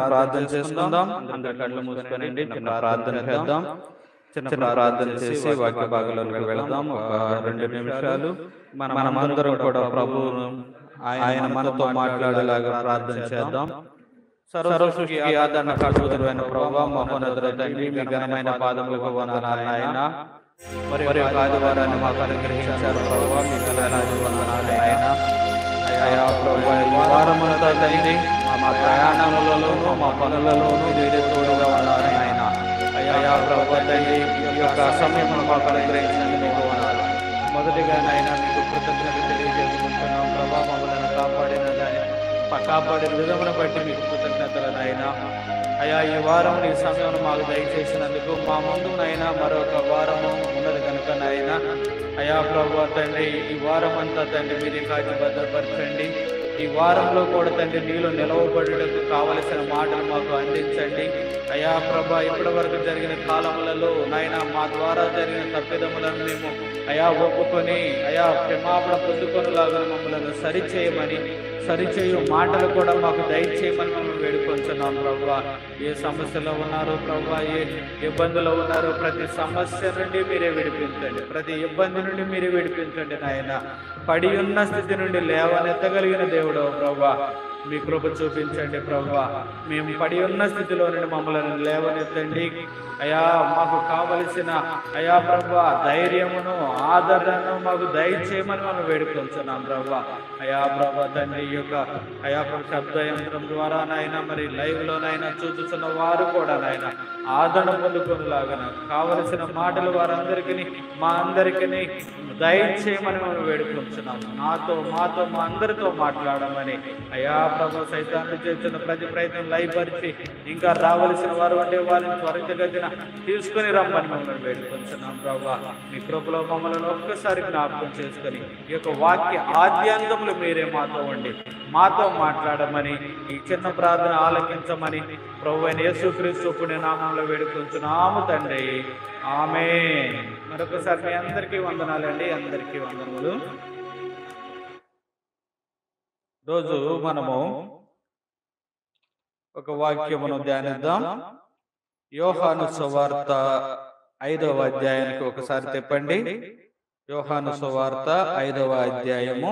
ప్రార్థన చేసుకుందాం. అందరి కళ్ళు మూసుకొనండి, చిన్న ప్రార్థన చేద్దాం. చిన్న ప్రార్థన చేసి వాక్య భాగంలోకి వెళదాం. ఒక 2 నిమిషాలు మనమందరం కూడా ప్రభువును ఆయన మనతో మాట్లాడేలాగా ప్రార్థన చేద్దాం. సర్వసృష్టికి ఆదరణ కడుగుదలైన ప్రభువా, మహోన్నతుడ తండ్రి, మీ ఘనమైన పాదములకు వందనాలు నాయన. మరి ఒక ఆదివారాన్ని మాకు అనుగ్రహించారు ప్రభువా, మీ ఘనమైన వందనాలు నాయన. అయ్యా ప్రభువా, ఈ వారమంతా తండ్రి మా ప్రయాణాలలోనూ మా పనులలోనూ మీరే తోడుగా ఉన్నారు నాయన. అయ్యా ప్రభువా తండ్రి, ఈ యొక్క సమయం మాకు అనుగ్రహించినందుకు మీకు వందనాలు. మొదటిగా నాయన మీకు కృతజ్ఞత తెలియజేసుకుంటున్నాం ప్రభా. మమ్మల్ని కాపాడిన విధమును బట్టి మీకు కృతజ్ఞతలు నాయన. అయ్యా ఈ వారం ఈ సమయం మాకు దయచేసినందుకు, మా ముందు నైనా మరొక వారము ఉన్నది కనుక నాయన. అయ్యా ప్రభువా తండ్రి, ఈ వారం అంతా తండ్రి మీరే కాచి భద్రపరచండి. ఈ వారంలో కూడా తండ్రి నీలో నిలవబడేందుకు కావలసిన మాటలు మాకు అందించండి. అయ్యా ప్రభా, ఇప్పటి వరకు జరిగిన కాలములలో నాయన మా ద్వారా జరిగిన తప్పిదములను మేము అయా ఒప్పుకొని అయా క్షమాపణ పొందుకొనిలాగా మమ్మల్ని సరిచేయు మాటలు కూడా మాకు దయచేయమని మేము వేడుకొంచున్నాం ప్రభువా. ఏ సమస్యలో ఉన్నారు ప్రభువా, ఏ ఇబ్బందులో ఉన్నారు, ప్రతి సమస్య నుండి మీరే విడిపించండి, ప్రతి ఇబ్బంది నుండి మీరే విడిపించండి నాయన. పడి ఉన్న స్థితి నుండి లేవనెత్తగలిగిన దేవుడు ప్రభువా, మీ కృప చూపించండి ప్రభువా. మేము పడి ఉన్న స్థితిలో నుండి మమ్మల్ని లేవనెత్తండి అయా. మాకు కావలసిన అయా ప్రభువా ధైర్యమును ఆదరణను మాకు దయచేయమని మనం వేడుకొంచున్నాం ప్రభువా. అయా ప్రభువా తండ్రి, ఈ యొక్క అయా శబ్ద యంత్రం ద్వారా నాయన మరి లైవ్లోనైనా చూస్తున్న వారు కూడా నాయన ఆదరణ పొందుకునేలాగా కావలసిన మాటలు వారందరికీ మా అందరికీ దయచేయమని మనం వేడుకొంచున్నాం. మాతో మా అందరితో మాట్లాడమని అయా ప్రభు సైతాన్ని చేస్తున్న ప్రతి ప్రయత్నం లయపరిచి ఇంకా రావలసిన వారు అంటే వారిని త్వరితగతిన తీసుకుని రమ్మని మమ్మల్ని వేడుకొంచున్నాం ప్రభా. మీ కృపలో మమ్మల్ని ఒక్కసారి జ్ఞాపకం చేసుకొని ఈ యొక్క వాక్య ఆద్యంతములు మీరే మాతో ఉండి మాతో మాట్లాడమని, ఈ చిన్న ప్రార్థన ఆలకించమని ప్రభు అయిన యేసుక్రీస్తు పుణ్య నామంలో వేడుకొంచున్నాము తండ్రి, ఆమేన్. మరొకసారి మీ అందరికీ వందనాలండి, అందరికీ వందనములు. రోజు మనము ఒక వాక్యమును ధ్యానిద్దాం. యోహాను సువార్త 5వ అధ్యాయానికి ఒకసారి తిప్పండి. యోహాను సువార్త 5వ అధ్యాయము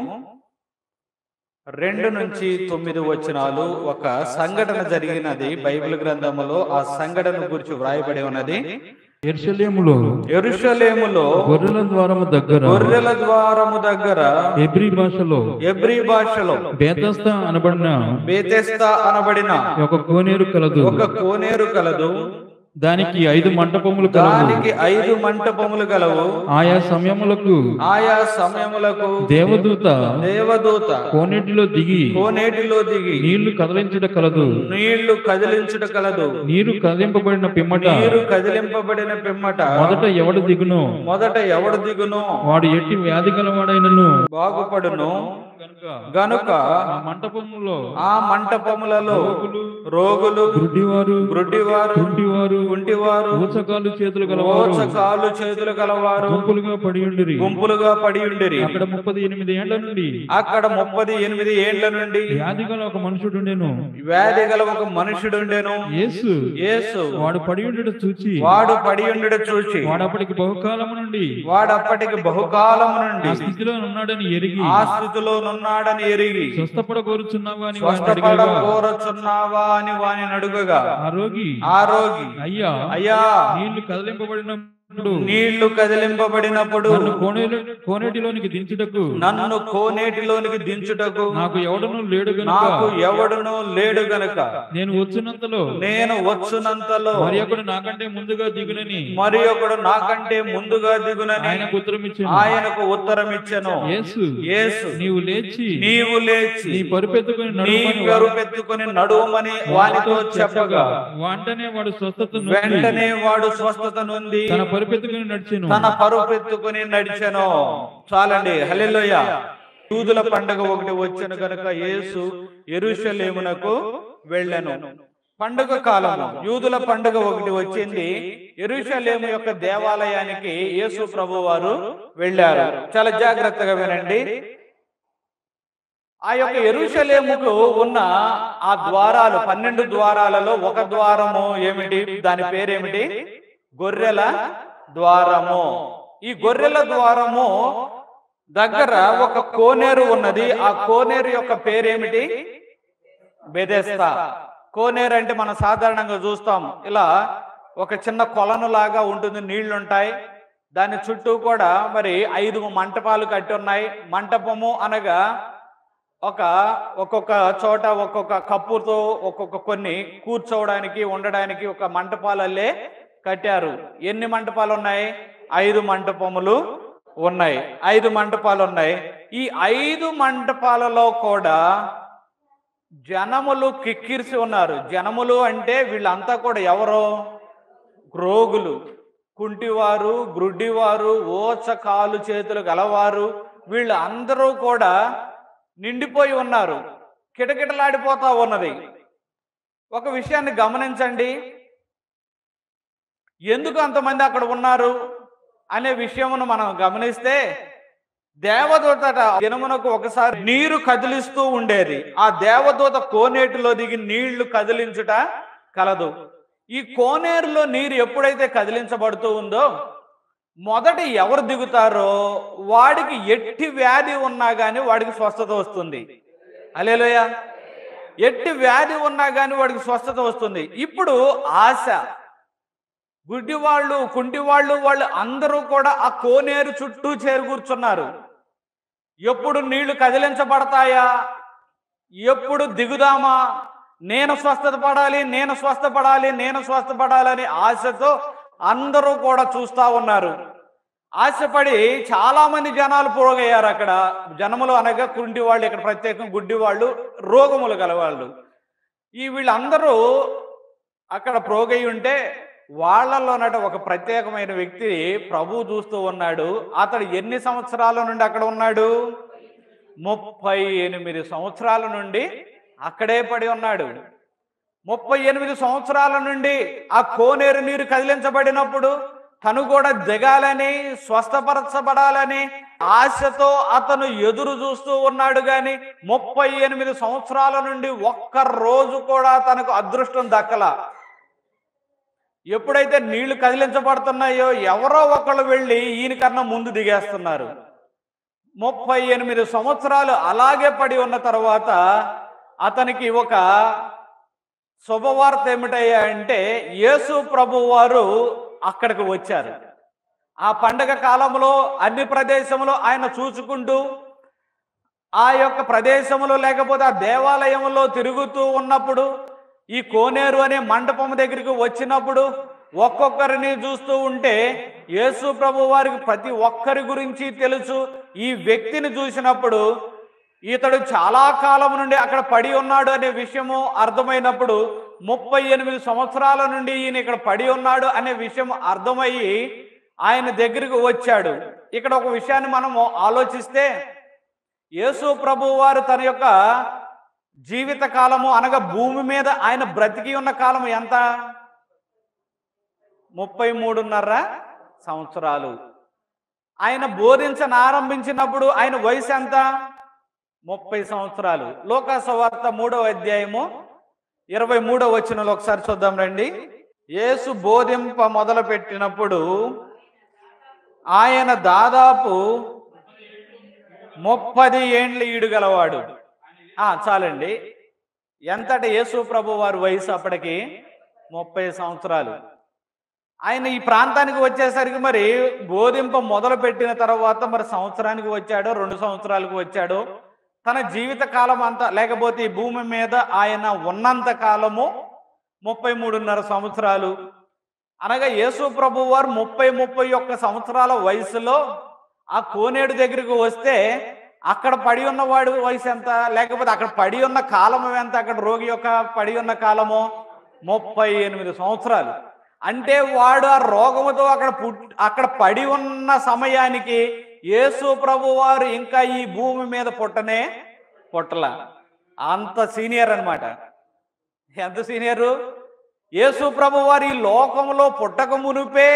2 నుంచి 9 వచనాలు. ఒక సంఘటన జరిగినది బైబిల్ గ్రంథములో. ఆ సంఘటన గురించి వ్రాయబడి ఉన్నది. యెరూషలేములో గొర్రెల ద్వారము దగ్గర హెబ్రీ భాషలో బేతెస్దా అనబడిన ఒక కోనేరు కలదు. దానికి 5 మంటపములు కలవు. ఆయా సమయములకు దేవదూత కోనేటిలో దిగి నీళ్లు కదిలించుట కలదు. నీరు కదిలింపబడిన పిమ్మట మొదట ఎవడు దిగునో వాడు ఎట్టి వ్యాధి గలవాడైనను బాగుపడును గనుక ఆ మంటపములలో రోగులు, గ్రుడ్డివారు, కుంటివారు, ఊచకాలు చేతులు గలవారు గుంపులుగా పడి ఉండిరి. అక్కడ 38 ఏండ్ల నుండి వ్యాధి గల ఒక మనుషుడుండెను. యేసు వాడు పడి ఉండుట చూచి వాడు అప్పటికి బహుకాలము నుండి ఆ స్థితిలో ఉన్నాడని ఎరిగి స్వస్థపడగోరుచున్నావా అని వాని అడుగగా ఆ రోగి అయ్యా నీళ్లు కదిలింపబడినప్పుడు నన్ను కోనేటిలోనికి దించుటకు నాకు ఎవడనూ లేడు గనుక నేను వచ్చినంతలో మరి ఒకడు నాకంటే ముందుగా దిగునని ఆయనకు ఉత్తరమిచ్చెను. యేసు నీవు లేచి నీ పరుపెత్తుకొని నడువమని వానితో చెప్పగా వెంటనే వాడు స్వస్థత నొంది తన పరుపెత్తుకొని నడిచెను. చాలండి, హల్లెలూయా. యూదుల పండగ ఒకటి వచ్చెను కనుక యేసు యెరూషలేమునకు వెళ్ళెను. పండుగ కాలము యూదుల పండుగ ఒకటి వచ్చింది. యెరూషలేము యొక్క దేవాలయానికి యేసు ప్రభువారు వెళ్ళారు. చాలా జాగ్రత్తగా వినండి. ఆ యొక్క యెరూషలేముకు ఉన్న ఆ ద్వారాలు 12 ద్వారాలలో ఒక ద్వారము ఏమిటి? దాని పేరేమిటి? గొర్రెల ద్వారము. ఈ గొర్రెల ద్వారము దగ్గర ఒక కోనేరు ఉన్నది. ఆ కోనేరు యొక్క పేరేమిటి? బెథెస్దా. కోనేరు అంటే మనం సాధారణంగా చూస్తాం, ఇలా ఒక చిన్న కొలను లాగా ఉంటుంది, నీళ్లుంటాయి. దాని చుట్టూ కూడా మరి 5 మంటపాలు కట్టి ఉన్నాయి. మంటపము అనగా ఒక్కొక్క చోట ఒక్కొక్క కప్పుతో ఒక్కొక్క కొన్ని కూర్చోవడానికి ఉండడానికి ఒక మంటపాలల్లే కట్టారు. ఎన్ని మంటపాలు ఉన్నాయి? 5 మంటపములు ఉన్నాయి. 5 మంటపాలు ఉన్నాయి. ఈ 5 మంటపాలలో కూడా జనములు కిక్కిరిసి ఉన్నారు. జనములు అంటే వీళ్ళంతా కూడా ఎవరో? రోగులు, కుంటివారు, గ్రుడ్డివారు, ఓచ కాలు చేతులు గలవారు, వీళ్ళు అందరూ కూడా నిండిపోయి ఉన్నారు. కిటకిటలాడిపోతా ఉన్నది. ఒక విషయాన్ని గమనించండి, ఎందుకు అంతమంది అక్కడ ఉన్నారు అనే విషయమును మనం గమనిస్తే, దేవదూత దినమునకు ఒకసారి నీరు కదిలిస్తూ ఉండేది. ఆ దేవదూత కోనేటిలో దిగి నీళ్లు కదిలించుట కలదు. ఈ కోనేరులో నీరు ఎప్పుడైతే కదిలించబడుతూ ఉందో, మొదట ఎవరు దిగుతారో వాడికి ఎట్టి వ్యాధి ఉన్నా కానీ వాడికి స్వస్థత వస్తుంది. హల్లెలూయా. ఎట్టి వ్యాధి ఉన్నా కానీ వాడికి స్వస్థత వస్తుంది. ఇప్పుడు ఆశ, గుడ్డివాళ్ళు, కుంటివాళ్ళు, వాళ్ళు అందరూ కూడా ఆ కోనేరు చుట్టూ చేరుకూర్చున్నారు. ఎప్పుడు నీళ్లు కదిలించబడతాయా? ఎప్పుడు దిగుదామా? నేను స్వస్థపడాలి, నేను స్వస్థపడాలి, నేను స్వస్థపడాలని ఆశతో అందరూ కూడా చూస్తా ఉన్నారు. ఆశపడి చాలా మంది జనాలు పోగయ్యారు. అక్కడ జనములు అనగా కుంటి వాళ్ళు, ఇక్కడ ప్రత్యేకం గుడ్డి వాళ్ళు, రోగములు గలవాళ్ళు. వీళ్ళందరూ అక్కడ ప్రోగయి ఉంటే వాళ్ళలోనట ఒక ప్రత్యేకమైన వ్యక్తి ప్రభు చూస్తూ ఉన్నాడు. అతడు ఎన్ని సంవత్సరాల నుండి అక్కడ ఉన్నాడు? 38 సంవత్సరాల నుండి అక్కడే పడి ఉన్నాడు. 38 సంవత్సరాల నుండి ఆ కోనేరు నీరు కదిలించబడినప్పుడు తను కూడా దిగాలని, స్వస్థపరచబడాలని ఆశతో అతను ఎదురు చూస్తూ ఉన్నాడు. గాని 38 సంవత్సరాల నుండి ఒక్క రోజు కూడా తనకు అదృష్టం దక్కల. ఎప్పుడైతే నీళ్లు కదిలించబడుతున్నాయో ఎవరో ఒకళ్ళు వెళ్ళి ఈయనకన్నా ముందు దిగేస్తున్నారు. 38 సంవత్సరాలు అలాగే పడి ఉన్న తర్వాత అతనికి ఒక శుభవార్త ఏమిటయ్యా అంటే, యేసు ప్రభు వారు అక్కడికి వచ్చారు. ఆ పండగ కాలంలో అన్ని ప్రదేశంలో ఆయన చూసుకుంటూ ఆ యొక్క ప్రదేశంలో లేకపోతే ఆ దేవాలయంలో తిరుగుతూ ఉన్నప్పుడు, ఈ కోనేరు అనే మండపం దగ్గరికి వచ్చినప్పుడు ఒక్కొక్కరిని చూస్తూ ఉంటే యేసు ప్రభు వారికి ప్రతి ఒక్కరి గురించి తెలుసు. ఈ వ్యక్తిని చూసినప్పుడు ఇతడు చాలా కాలం నుండి అక్కడ పడి ఉన్నాడు అనే విషయము అర్థమైనప్పుడు, 38 సంవత్సరాల నుండి ఈయన ఇక్కడ పడి ఉన్నాడు అనే విషయం అర్థమయ్యి ఆయన దగ్గరికి వచ్చాడు. ఇక్కడ ఒక విషయాన్ని మనము ఆలోచిస్తే, యేసు ప్రభు వారు తన యొక్క జీవిత కాలము అనగా భూమి మీద ఆయన బ్రతికి ఉన్న కాలం ఎంత? 33.5 సంవత్సరాలు. ఆయన బోధించనారంభించినప్పుడు ఆయన వయసు ఎంత? 30 సంవత్సరాలు. లూకా సువార్త 3వ అధ్యాయము 23వ వచనంలో ఒకసారి చూద్దాం రండి. యేసు బోధింప మొదలు పెట్టినప్పుడు ఆయన దాదాపు 30 ఏండ్ల ఈడు గలవాడు. చాలండి. ఎంతటి యేసు ప్రభు వారి వయసు అప్పటికి 30 సంవత్సరాలు. ఆయన ఈ ప్రాంతానికి వచ్చేసరికి మరి బోధింప మొదలు పెట్టిన తర్వాత మరి సంవత్సరానికి వచ్చాడో 2 సంవత్సరాలకు వచ్చాడో, తన జీవిత కాలం అంతా లేకపోతే ఈ భూమి మీద ఆయన ఉన్నంత కాలము 33.5 సంవత్సరాలు. అనగా యేసు ప్రభు వారు 30-31 సంవత్సరాల వయసులో ఆ కోనేడు దగ్గరికి వస్తే అక్కడ పడి ఉన్నవాడు వయసు ఎంత? లేకపోతే అక్కడ పడి ఉన్న కాలము ఎంత? అక్కడ రోగి యొక్క పడి ఉన్న కాలము 38 సంవత్సరాలు. అంటే వాడు ఆ రోగముతో అక్కడ పడి ఉన్న సమయానికి యేసు ప్రభు వారు ఇంకా ఈ భూమి మీద పుట్టల. అంత సీనియర్ అన్నమాట. ఎంత సీనియరు? యేసు ప్రభు వారు ఈ లోకంలో పుట్టక మునిపే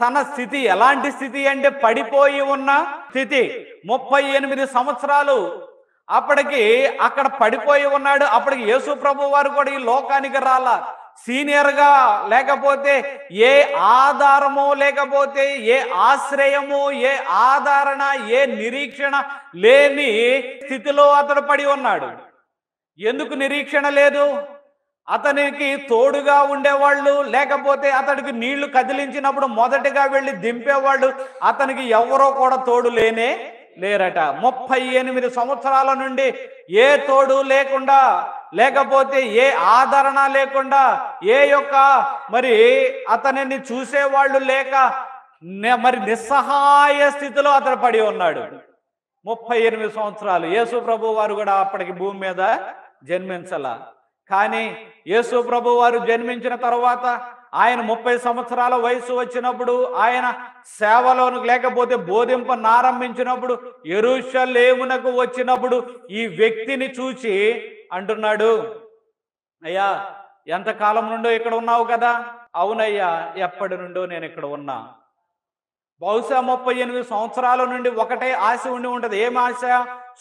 తన స్థితి ఎలాంటి స్థితి అంటే పడిపోయి ఉన్న స్థితి. 38 సంవత్సరాలు అప్పటికి అక్కడ పడిపోయి ఉన్నాడు. అప్పటికి యేసు ప్రభు వారు కూడా ఈ లోకానికి రాలా. సీనియర్గా లేకపోతే ఏ ఆధారము, లేకపోతే ఏ ఆశ్రయము, ఏ ఆదరణ, ఏ నిరీక్షణ లేని స్థితిలో అతడు పడి ఉన్నాడు. ఎందుకు నిరీక్షణ లేదు? అతనికి తోడుగా ఉండేవాళ్ళు, లేకపోతే అతడికి నీళ్లు కదిలించినప్పుడు మొదటిగా వెళ్ళి దింపేవాళ్ళు అతనికి ఎవరో కూడా తోడు లేరట. 38 సంవత్సరాల నుండి ఏ తోడు లేకుండా, లేకపోతే ఏ ఆదరణ లేకుండా, ఏ యొక్క మరి అతనిని చూసేవాళ్ళు లేక మరి నిస్సహాయ స్థితిలో అతడు పడి ఉన్నాడు. 38 సంవత్సరాలు. యేసు ప్రభు వారు కూడా అప్పటికి భూమి మీద జన్మించాల. కానీ యేసు ప్రభు వారు జన్మించిన తర్వాత ఆయన 30 సంవత్సరాల వయసు వచ్చినప్పుడు, ఆయన సేవలోను లేకపోతే బోధింపనారంభించినప్పుడు, యెరూషలేమునకు వచ్చినప్పుడు ఈ వ్యక్తిని చూచి అంటున్నాడు, అయ్యా ఎంతకాలం నుండో ఇక్కడ ఉన్నావు కదా? అవునయ్యా, ఎప్పటి నుండో నేను ఇక్కడ ఉన్నా. బహుశా 38 సంవత్సరాల నుండి ఒకటే ఆశ ఉండి ఉంటుంది. ఏం ఆశ?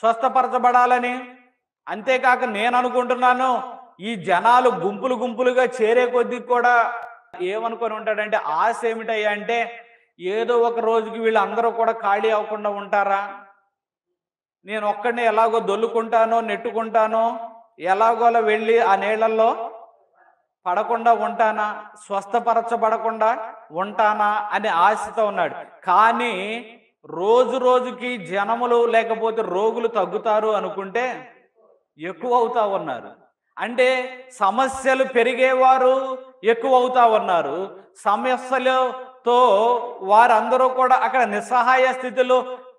స్వస్థపరచబడాలని. అంతేకాక నేను అనుకుంటున్నాను, ఈ జనాలు గుంపులు గుంపులుగా చేరే కొద్దీ కూడా ఏమనుకొని ఉంటాడంటే, ఆశ ఏమిటయ్యా అంటే, ఏదో ఒక రోజుకి వీళ్ళందరూ కూడా ఖాళీ అవ్వకుండా ఉంటారా? నేను ఒక్కడిని ఎలాగో దొల్లుకుంటానో, నెట్టుకుంటానో, ఎలాగోలా వెళ్ళి ఆ నీళ్లలో పడకుండా ఉంటానా, స్వస్థపరచబడకుండా ఉంటానా అనే ఆశతో ఉన్నాడు. కానీ రోజు రోజుకి జనములు లేకపోతే రోగులు తగ్గుతారు అనుకుంటే ఎక్కువ అవుతా ఉన్నారు. అంటే సమస్యలు పెరిగేవారు ఎక్కువ అవుతా ఉన్నారు. సమస్యలతో వారందరూ కూడా అక్కడ నిస్సహాయ స్థితిలో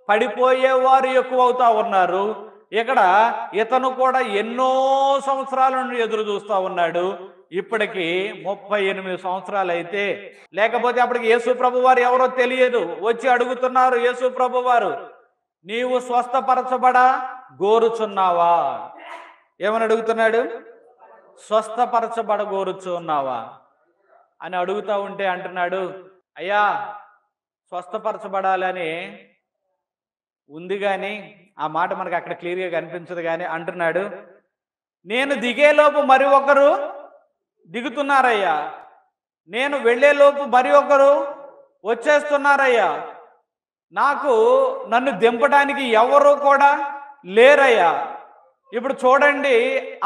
పడిపోయేవారు ఎక్కువ అవుతా ఉన్నారు. ఇక్కడ ఇతను కూడా ఎన్నో సంవత్సరాల నుండి ఎదురు చూస్తూ ఉన్నాడు. ఇప్పటికి 38 సంవత్సరాలు అయితే, లేకపోతే అప్పటికి యేసు ప్రభు వారు ఎవరో తెలియదు. వచ్చి అడుగుతున్నారు యేసు ప్రభు వారు, నీవు స్వస్థపరచబడ గోరుచున్నావా? ఏమని అడుగుతున్నాడు? స్వస్థపరచబడ గోరుచున్నావా అని అడుగుతా ఉంటే అంటున్నాడు, అయ్యా స్వస్థపరచబడాలని ఉంది కానీ ఆ మాట మనకు అక్కడ క్లియర్గా కనిపించదు కానీ అంటున్నాడు, నేను దిగేలోపు మరి ఒకరు దిగుతున్నారయ్యా, నేను వెళ్ళేలోపు మరి ఒకరు వచ్చేస్తున్నారయ్యా, నాకు నన్ను దింపడానికి ఎవరు కూడా లేరయ్యా. ఇప్పుడు చూడండి,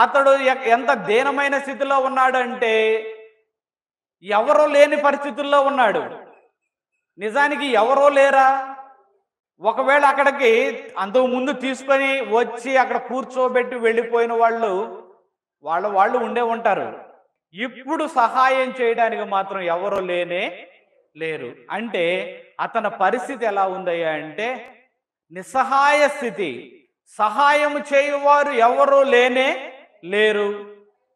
అతడు ఎంత దీనమైన స్థితిలో ఉన్నాడు అంటే, ఎవరో లేని పరిస్థితుల్లో ఉన్నాడు. నిజానికి ఎవరో లేరా? ఒకవేళ అక్కడికి అంతకు ముందు తీసుకొని వచ్చి అక్కడ కూర్చోబెట్టి వెళ్ళిపోయిన వాళ్ళు ఉండే ఉంటారు. ఇప్పుడు సహాయం చేయడానికి మాత్రం ఎవరో లేరు. అంటే అతని పరిస్థితి ఎలా ఉందయ్యా అంటే, నిస్సహాయ స్థితి. సహాయం చేయువారు ఎవరు లేరు.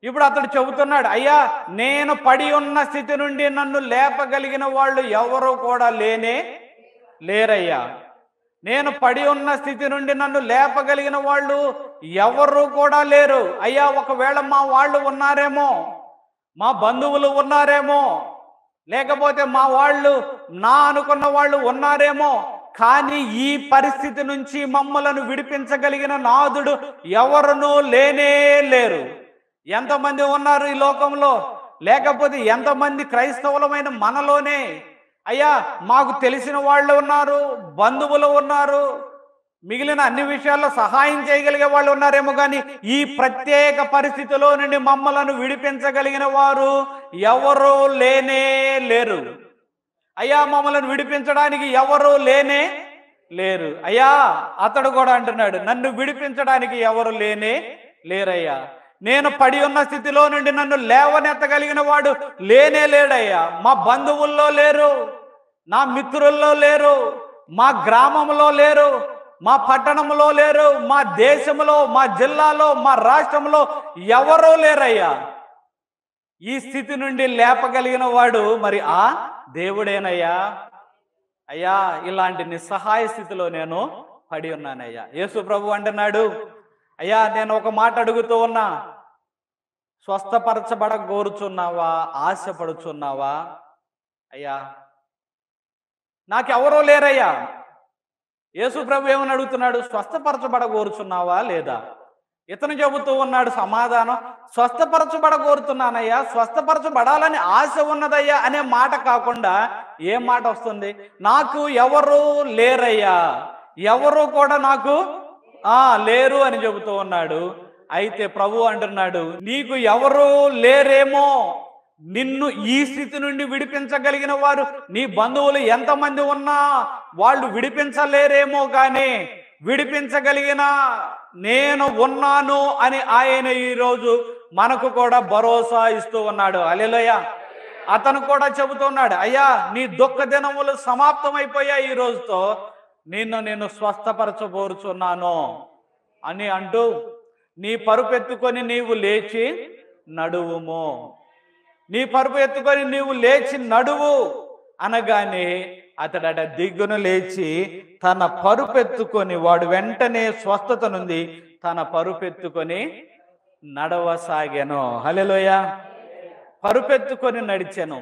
ఇప్పుడు అతడు చెబుతున్నాడు, అయ్యా నేను పడి ఉన్న స్థితి నుండి నన్ను లేపగలిగిన వాళ్ళు ఎవరు కూడా లేరయ్యా. నేను పడి ఉన్న స్థితి నుండి నన్ను లేపగలిగిన వాళ్ళు ఎవరు కూడా లేరు. అయ్యా ఒకవేళ మా వాళ్ళు ఉన్నారేమో, మా బంధువులు ఉన్నారేమో, లేకపోతే మా వాళ్ళు నా అనుకున్న వాళ్ళు ఉన్నారేమో, కానీ ఈ పరిస్థితి నుంచి మమ్మలను విడిపించగలిగిన నాథుడు ఎవరునూ లేరు. ఎంతమంది ఉన్నారు ఈ లోకంలో? లేకపోతే ఎంతమంది క్రైస్తవులమైన మనలోనే అయ్యా మాకు తెలిసిన వాళ్ళు ఉన్నారు, బంధువులు ఉన్నారు, మిగిలిన అన్ని విషయాల్లో సహాయం చేయగలిగే వాళ్ళు ఉన్నారేమో, కానీ ఈ ప్రత్యేక పరిస్థితిలో నుండి మమ్మలను విడిపించగలిగిన వారు ఎవరు లేరు. అయ్యా మమ్మల్ని విడిపించడానికి ఎవరు లేరు. అయ్యా అతడు కూడా అంటున్నాడు, నన్ను విడిపించడానికి ఎవరు లేరయ్యా. నేను పడి ఉన్న స్థితిలో నుండి నన్ను లేవనెత్తగలిగిన వాడు లేడయ్యా. మా బంధువుల్లో లేరు, నా మిత్రుల్లో లేరు, మా గ్రామంలో లేరు, మా పట్టణంలో లేరు, మా దేశంలో, మా జిల్లాలో, మా రాష్ట్రంలో ఎవరూ లేరయ్యా. ఈ స్థితి నుండి లేపగలిగిన వాడు మరి ఆ దేవుడేనయ్యా. అయ్యా ఇలాంటి నిస్సహాయ స్థితిలో నేను పడి ఉన్నానయ్యా. యేసు ప్రభు అంటున్నాడు, అయ్యా నేను ఒక మాట అడుగుతూ ఉన్నా, స్వస్థపరచబడ కోరుచున్నావా, ఆశపడుచున్నావా? అయ్యా నాకెవరో లేరయ్యా, యేసు ప్రభు ఏమని అడుగుతున్నాడు? స్వస్థపరచబడగోరుచున్నావా లేదా? ఇతను చెబుతూ ఉన్నాడు సమాధానం, స్వస్థపరచబడగోరుతున్నానయ్యా, స్వస్థపరచబడాలని ఆశ ఉన్నదయ్యా అనే మాట కాకుండా ఏం మాట వస్తుంది? నాకు ఎవరు లేరయ్యా, ఎవరు కూడా నాకు లేరు అని చెబుతూ ఉన్నాడు. అయితే ప్రభు అంటున్నాడు, నీకు ఎవరు లేరేమో, నిన్ను ఈ స్థితి నుండి విడిపించగలిగిన వారు నీ బంధువులు ఎంతమంది ఉన్నా వాళ్ళు విడిపించలేరేమో, కానీ విడిపించగలిగిన నేను ఉన్నాను అని ఆయన ఈరోజు మనకు కూడా భరోసా ఇస్తూ ఉన్నాడు. హల్లెలూయా. అతను కూడా చెబుతున్నాడు, అయ్యా నీ దుఃఖ దినములు సమాప్తమైపోయాయి, ఈ రోజుతో నేను స్వస్థపరచబోరుచున్నాను అని అంటూ, నీ పరుపు ఎత్తుకొని నీవు లేచి నడువుము, నీ పరుపు ఎత్తుకొని నీవు లేచి నడువు అనగానే అతడట దిగ్గున లేచి తన పరుపెత్తుకొని, వాడు వెంటనే స్వస్థత నుండి తన పరుపెత్తుకొని నడవసాగాను. హల్లెలూయా. పరుపెత్తుకొని నడిచాను.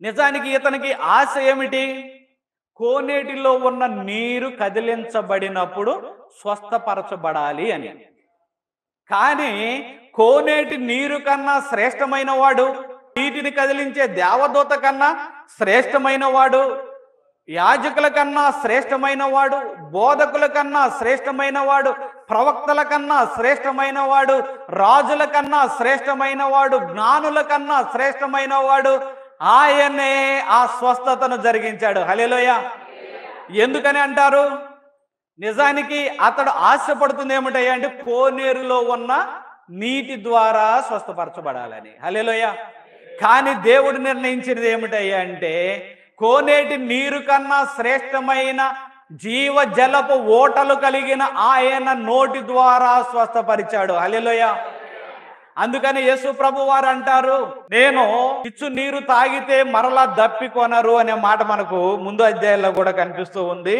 నిజానికి ఇతనికి ఆశ ఏమిటి? కోనేటిలో ఉన్న నీరు కదిలించబడినప్పుడు స్వస్థపరచబడాలి అని. కానీ కోనేటి నీరు కన్నా శ్రేష్టమైన వాడు, నీటిని కదిలించే దేవదూత కన్నా శ్రేష్టమైన వాడు, యాజకుల కన్నా శ్రేష్టమైన వాడు, బోధకుల కన్నా శ్రేష్టమైన వాడు, ప్రవక్తల కన్నా శ్రేష్టమైన వాడు, రాజుల కన్నా శ్రేష్టమైన వాడు, జ్ఞానుల కన్నా శ్రేష్టమైన వాడు ఆయనే ఆ స్వస్థతను జరిగించాడు. హల్లెలూయా. ఎందుకని అంటారు? నిజానికి అతడు ఆశపడుతుంది ఏమిటయ్యా అంటే కోనేరులో ఉన్న నీటి ద్వారా స్వస్థపరచబడాలని. హల్లెలూయా. కానీ దేవుడు నిర్ణయించినది ఏమిటయ్యా అంటే కోనేటి నీరు కన్నా శ్రేష్టమైన జీవ జలపు ఓటలు కలిగిన ఆయన నోటి ద్వారా స్వస్థపరిచాడు. హల్లెలూయా. అందుకని యేసు ప్రభు వారు అంటారు, నేను ఇచ్చు నీరు తాగితే మరలా దప్పికొనరు అనే మాట మనకు ముందు అధ్యాయంలో కూడా కనిపిస్తూ ఉంది.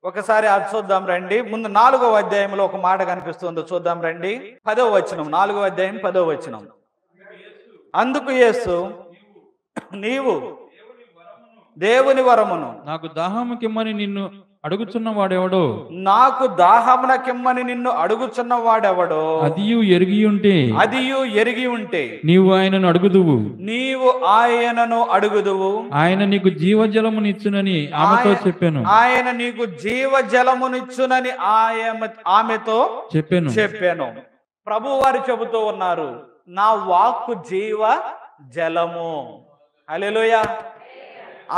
ఒకసారి అది చూద్దాం రండి. ముందు 4వ అధ్యాయంలో ఒక మాట కనిపిస్తుంది, చూద్దాం రండి. 10వ వచనం, 4వ అధ్యాయం 10వ వచనం. అందుకు యేసు, నీవు దేవుని వరమును నాకు దాహముకిమ్మని నిన్ను అడుగుచున్న వాడెవడో, నాకు దాహమునకిమ్మని నిన్ను అడుగుచున్న వాడెవడో, అదియు ఎరిగి ఉంటే నీవు ఆయనను అడుగుదువు, ఆయన నీకు జీవజలమునిచ్చునని ఆమెతో చెప్పాను. ఆయన నీకు జీవజలమునిచ్చునని ఆమెతో చెప్పాను. ప్రభు వారు చెబుతూ ఉన్నారు, నా వాక్కు జీవ జలము. హల్లెలూయా.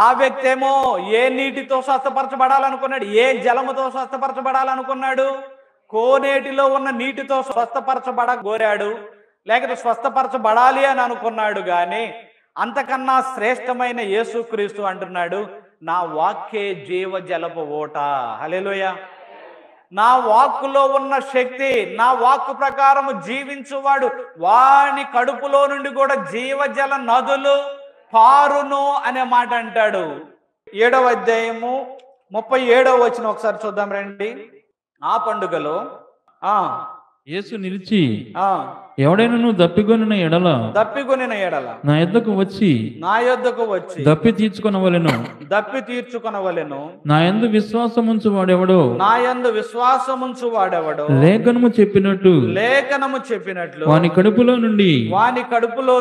ఆ వ్యక్తి ఏమో ఏ నీటితో స్వస్థపరచబడాలనుకున్నాడు? ఏ జలముతో స్వస్థపరచబడాలనుకున్నాడు? కోనేటిలో ఉన్న నీటితో కోరాడు, లేకపోతే స్వస్థపరచబడాలి అని అనుకున్నాడు. కానీ అంతకన్నా శ్రేష్టమైన యేసుక్రీస్తు అంటున్నాడు, నా వాక్కే జీవ జలపు ఓట. హల్లెలూయా. నా వాక్కులో ఉన్న శక్తి, నా వాక్కు ప్రకారము జీవించువాడు వాని కడుపులో నుండి కూడా జీవజల నదులు పారును అనే మాట అంటాడు. 7వ అధ్యాయము 37వ వచనం ఒకసారి చూద్దాం రండి. ఆ పండుగలో యేసు నిలిచి, ఎవడైనా దప్పికొనిన ఎడల నా యొద్దకు వచ్చి దప్పి తీర్చుకొనవలెను. నా యందు విశ్వాసముంచు వాడెవడో లేఖనము చెప్పినట్టు వాని కడుపులో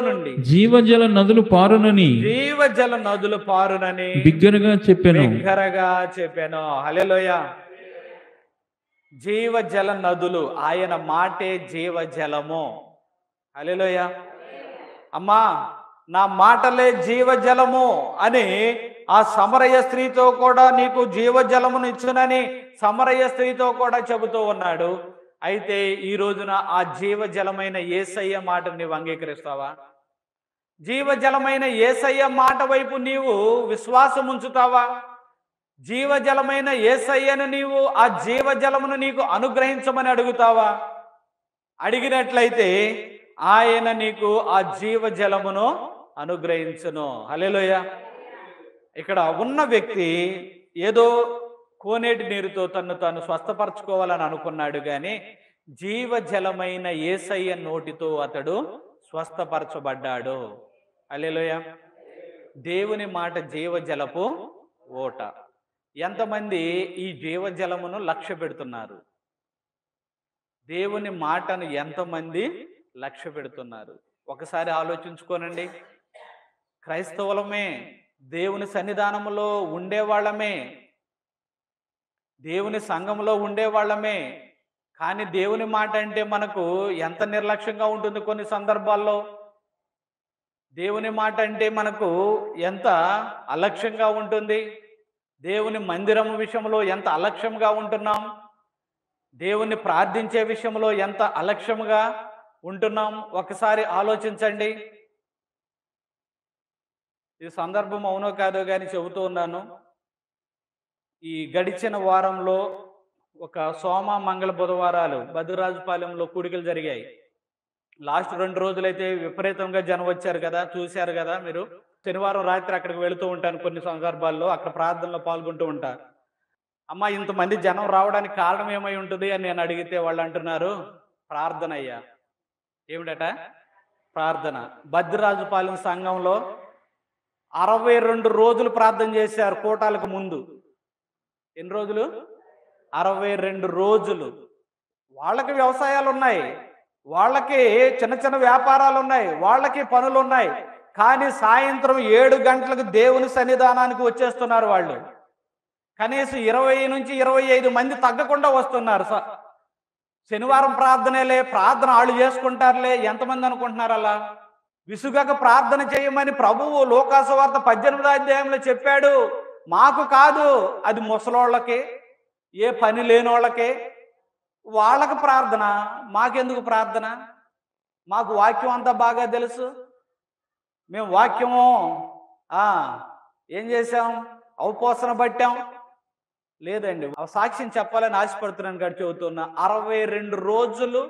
నుండి జీవజల నదులు పారునని బిగ్గరగా చెప్పాను. హల్లెలూయా. జీవజల నదులు, ఆయన మాటే జీవజలము. హల్లెలూయా. అమ్మా, నా మాటలే జీవజలము అని ఆ సమరయ స్త్రీతో కూడా నీకు జీవజలమును ఇచ్చునని సమరయ స్త్రీతో కూడా చెబుతూ ఉన్నాడు. అయితే ఈ రోజున ఆ జీవజలమైన యేసయ్య మాటను నీవు అంగీకరిస్తావా? జీవజలమైన యేసయ్య మాట వైపు నీవు విశ్వాసం ఉంచుతావా? జీవజలమైన యేసయ్యను నీవు ఆ జీవజలమును నీకు అనుగ్రహించమని అడుగుతావా? అడిగినట్లయితే ఆయన నీకు ఆ జీవజలమును అనుగ్రహించును. హల్లెలూయా. ఇక్కడ ఉన్న వ్యక్తి ఏదో కోనేటి నీరుతో తన్ను తాను స్వస్థపరచుకోవాలని అనుకున్నాడు, కానీ జీవజలమైన యేసయ్య నోటితో అతడు స్వస్థపరచబడ్డాడు. హల్లెలూయా. దేవుని మాట జీవజలపు ఓట. ఎంతమంది ఈ జీవజలమును లక్ష్య పెడుతున్నారు? దేవుని మాటను ఎంతమంది లక్ష్య పెడుతున్నారు? ఒకసారి ఆలోచించుకోనండి. క్రైస్తవులమే, దేవుని సన్నిధానములో ఉండేవాళ్ళమే, దేవుని సంఘంలో ఉండేవాళ్ళమే, కానీ దేవుని మాట అంటే మనకు ఎంత నిర్లక్ష్యంగా ఉంటుంది కొన్ని సందర్భాల్లో. దేవుని మాట అంటే మనకు ఎంత అలక్ష్యంగా ఉంటుంది. దేవుని మందిరం విషయంలో ఎంత అలక్ష్యంగా ఉంటున్నాం. దేవుణ్ణి ప్రార్థించే విషయంలో ఎంత అలక్ష్యంగా ఉంటున్నాం. ఒకసారి ఆలోచించండి. ఈ సందర్భం అవునో కాదో కానీ చెబుతూ ఉన్నాను. ఈ గడిచిన వారంలో ఒక సోమ మంగళ బుధవారాలు బద్రిరాజుపాలెంలో కూడికలు జరిగాయి. లాస్ట్ 2 రోజులైతే విపరీతంగా జనం వచ్చారు కదా, చూశారు కదా మీరు. శనివారం రాత్రి అక్కడికి వెళుతూ ఉంటాను కొన్ని సందర్భాల్లో, అక్కడ ప్రార్థనలో పాల్గొంటూ ఉంటాను. అమ్మ, ఇంతమంది జనం రావడానికి కారణం ఏమై ఉంటుంది అని నేను అడిగితే వాళ్ళు అంటున్నారు, ప్రార్థన అయ్యా. ఏమిటట? ప్రార్థన. బద్రిరాజుపాలెం సంఘంలో 62 రోజులు ప్రార్థన చేశారు కూటాలకు ముందు. ఎన్ని రోజులు? 62 రోజులు. వాళ్ళకి వ్యవసాయాలు ఉన్నాయి, వాళ్ళకి చిన్న చిన్న వ్యాపారాలు ఉన్నాయి, వాళ్ళకి పనులు ఉన్నాయి, కానీ సాయంత్రం 7 గంటలకు దేవుని సన్నిధానానికి వచ్చేస్తున్నారు వాళ్ళు. కనీసం 20 నుంచి 25 మంది తగ్గకుండా వస్తున్నారు. శనివారం ప్రార్థనలే, ప్రార్థన వాళ్ళు చేసుకుంటారులే. ఎంతమంది అనుకుంటున్నారు అలా? విసుగక ప్రార్థన చేయమని ప్రభువు లోకాసువార్త 18వ అధ్యాయంలో చెప్పాడు. మాకు కాదు, అది ముసలోళ్ళకి, ఏ పని లేనోళ్ళకి, వాళ్ళకి ప్రార్థన. మాకెందుకు ప్రార్థన? మాకు వాక్యం అంతా బాగా తెలుసు. మేము వాక్యము ఏం చేసాం? అవపోసన పట్టాం. లేదండి, సాక్ష్యం చెప్పాలని ఆశపడుతున్నాను కాబట్టి చెబుతున్నా. 62 రోజులు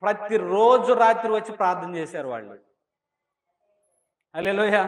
ప్రతిరోజు రాత్రి వచ్చి ప్రార్థన చేశారు వాళ్ళు. హల్లెలూయా.